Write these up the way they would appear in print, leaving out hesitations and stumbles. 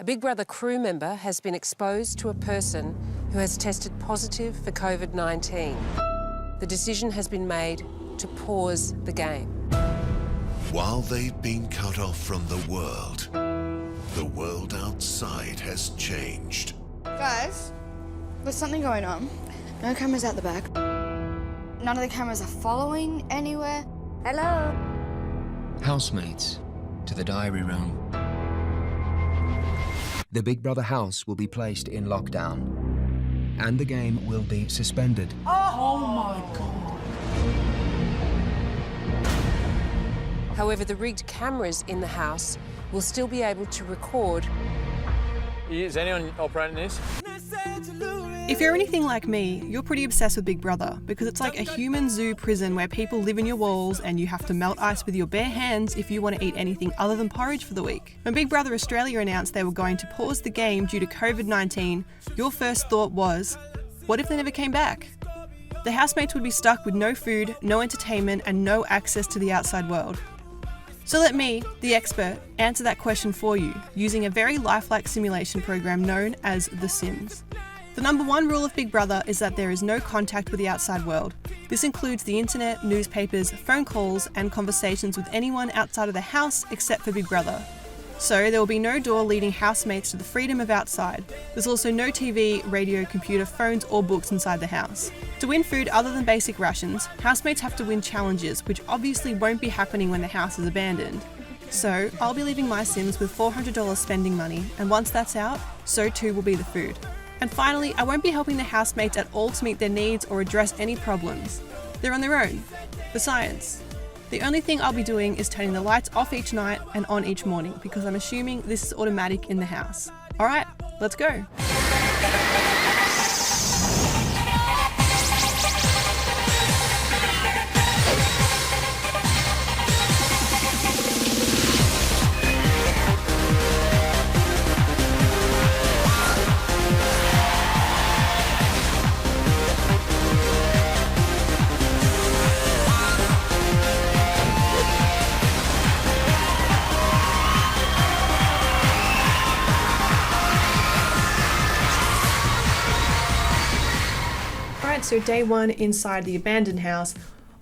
A Big Brother crew member has been exposed to a person who has tested positive for COVID-19. The decision has been made to pause the game. While they've been cut off from the world outside has changed. Guys, there's something going on. No cameras out the back. None of the cameras are following anywhere. Hello? Housemates, to the diary room. The Big Brother house will be placed in lockdown, and the game will be suspended. Oh my God. However, the rigged cameras in the house will still be able to record. Is anyone operating this? If you're anything like me, you're pretty obsessed with Big Brother because it's like a human zoo prison where people live in your walls and you have to melt ice with your bare hands if you want to eat anything other than porridge for the week. When Big Brother Australia announced they were going to pause the game due to COVID-19, your first thought was, what if they never came back? The housemates would be stuck with no food, no entertainment, and no access to the outside world. So let me, the expert, answer that question for you using a very lifelike simulation program known as The Sims. The number one rule of Big Brother is that there is no contact with the outside world. This includes the internet, newspapers, phone calls, and conversations with anyone outside of the house except for Big Brother. So there will be no door leading housemates to the freedom of outside. There's also no TV, radio, computer, phones, or books inside the house. To win food other than basic rations, housemates have to win challenges, which obviously won't be happening when the house is abandoned. So I'll be leaving my Sims with $400 spending money, and once that's out, so too will be the food. And finally, I won't be helping the housemates at all to meet their needs or address any problems. They're on their own. For science. The only thing I'll be doing is turning the lights off each night and on each morning because I'm assuming this is automatic in the house. Alright, let's go. So day one inside the abandoned house,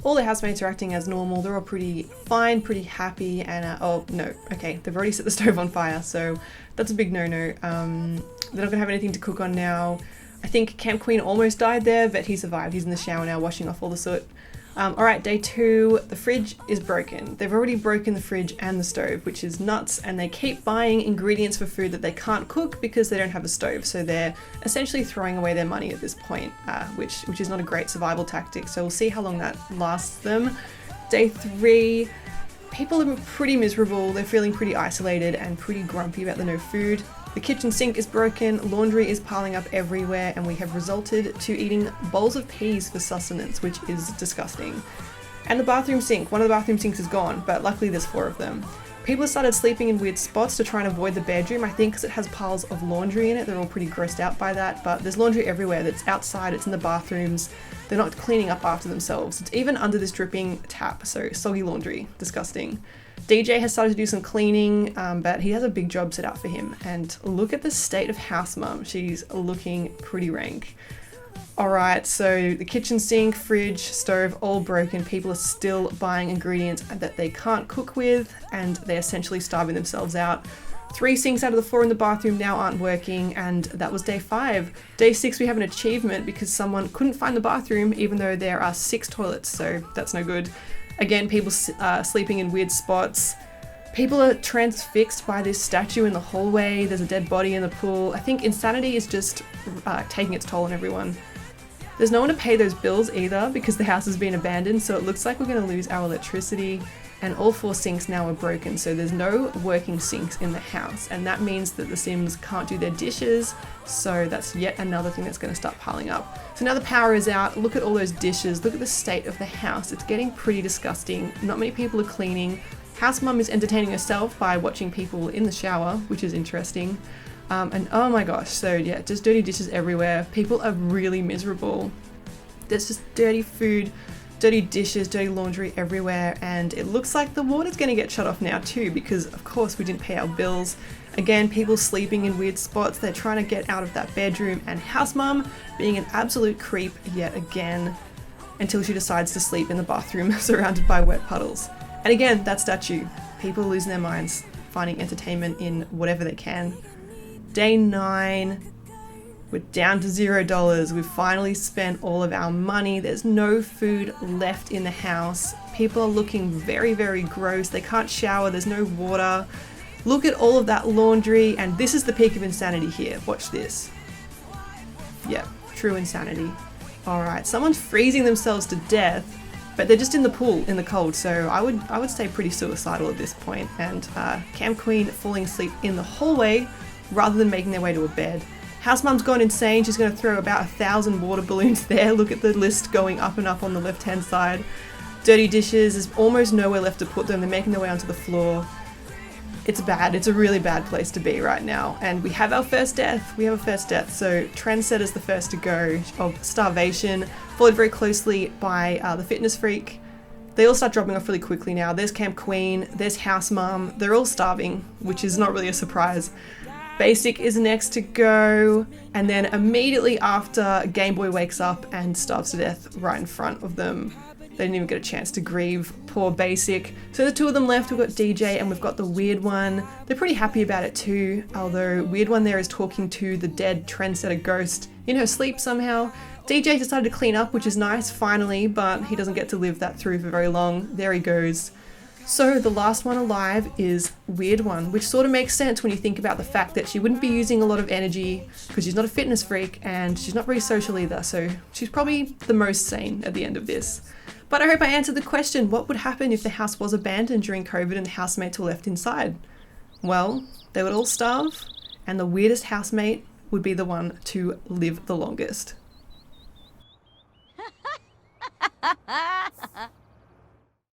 all the housemates are acting as normal. They're all pretty fine, pretty happy, and oh no, okay, they've already set the stove on fire, so that's a big no-no. They're not gonna have anything to cook on now. I think Camp Queen almost died there, but he survived. He's in the shower now, washing off all the soot. Alright, day two, the fridge is broken. They've already broken the fridge and the stove, which is nuts, and they keep buying ingredients for food that they can't cook because they don't have a stove, so they're essentially throwing away their money at this point, which is not a great survival tactic, so we'll see how long that lasts them. Day three, people are pretty miserable, they're feeling pretty isolated and pretty grumpy about the no food. The kitchen sink is broken, laundry is piling up everywhere, and we have resulted to eating bowls of peas for sustenance, which is disgusting. And the bathroom sink, one of the bathroom sinks is gone, but luckily there's 4 of them. People have started sleeping in weird spots to try and avoid the bedroom, I think because it has piles of laundry in it. They're all pretty grossed out by that, but there's laundry everywhere. That's outside, it's in the bathrooms. They're not cleaning up after themselves. It's even under this dripping tap, so soggy laundry, disgusting. DJ has started to do some cleaning, but he has a big job set out for him. And look at the state of house mum. She's looking pretty rank. Alright, so the kitchen sink, fridge, stove, all broken. People are still buying ingredients that they can't cook with, and they're essentially starving themselves out. 3 sinks out of the 4 in the bathroom now aren't working, and that was day 5. Day 6 we have an achievement because someone couldn't find the bathroom even though there are 6 toilets, so that's no good. Again, people sleeping in weird spots. People are transfixed by this statue in the hallway. There's a dead body in the pool. I think insanity is just taking its toll on everyone. There's no one to pay those bills either because the house has been abandoned, so it looks like we're going to lose our electricity, and all 4 sinks now are broken, so there's no working sinks in the house, and that means that the Sims can't do their dishes, so that's yet another thing that's going to start piling up. So now the power is out, look at all those dishes, look at the state of the house, it's getting pretty disgusting, not many people are cleaning. House mum is entertaining herself by watching people in the shower, which is interesting. And oh my gosh, so yeah, just dirty dishes everywhere. People are really miserable. There's just dirty food, Dirty dishes, dirty laundry everywhere, and it looks like the water's going to get shut off now too, because of course we didn't pay our bills. Again, people sleeping in weird spots, they're trying to get out of that bedroom, and house mum being an absolute creep yet again, until she decides to sleep in the bathroom surrounded by wet puddles. And again, that statue, people losing their minds, finding entertainment in whatever they can. Day 9, we're down to $0. We've finally spent all of our money. There's no food left in the house. People are looking very, very gross. They can't shower, there's no water. Look at all of that laundry, and this is the peak of insanity here. Watch this. Yep, true insanity. Alright, someone's freezing themselves to death, but they're just in the pool in the cold, so I would say pretty suicidal at this point. And Cam Queen falling asleep in the hallway rather than making their way to a bed. House mum's gone insane. She's going to throw about 1,000 water balloons there. Look at the list going up and up on the left hand side. Dirty dishes, there's almost nowhere left to put them. They're making their way onto the floor. It's bad. It's a really bad place to be right now. And we have our first death. We have a first death. So Trendsetter's the first to go, of starvation, followed very closely by the fitness freak. They all start dropping off really quickly now. There's Camp Queen, there's House Mum. They're all starving, which is not really a surprise. Basic is next to go, and then immediately after, Game Boy wakes up and starves to death right in front of them. They didn't even get a chance to grieve. Poor Basic. So the two of them left. We've got DJ and we've got the Weird One. They're pretty happy about it too, although Weird One there is talking to the dead Trendsetter ghost in her sleep somehow. DJ decided to clean up, which is nice, finally, but he doesn't get to live that through for very long. There he goes. So the last one alive is Weird One, which sort of makes sense when you think about the fact that she wouldn't be using a lot of energy because she's not a fitness freak and she's not very social either, so she's probably the most sane at the end of this. But I hope I answered the question, what would happen if the house was abandoned during COVID and the housemates were left inside? Well, they would all starve, and the weirdest housemate would be the one to live the longest.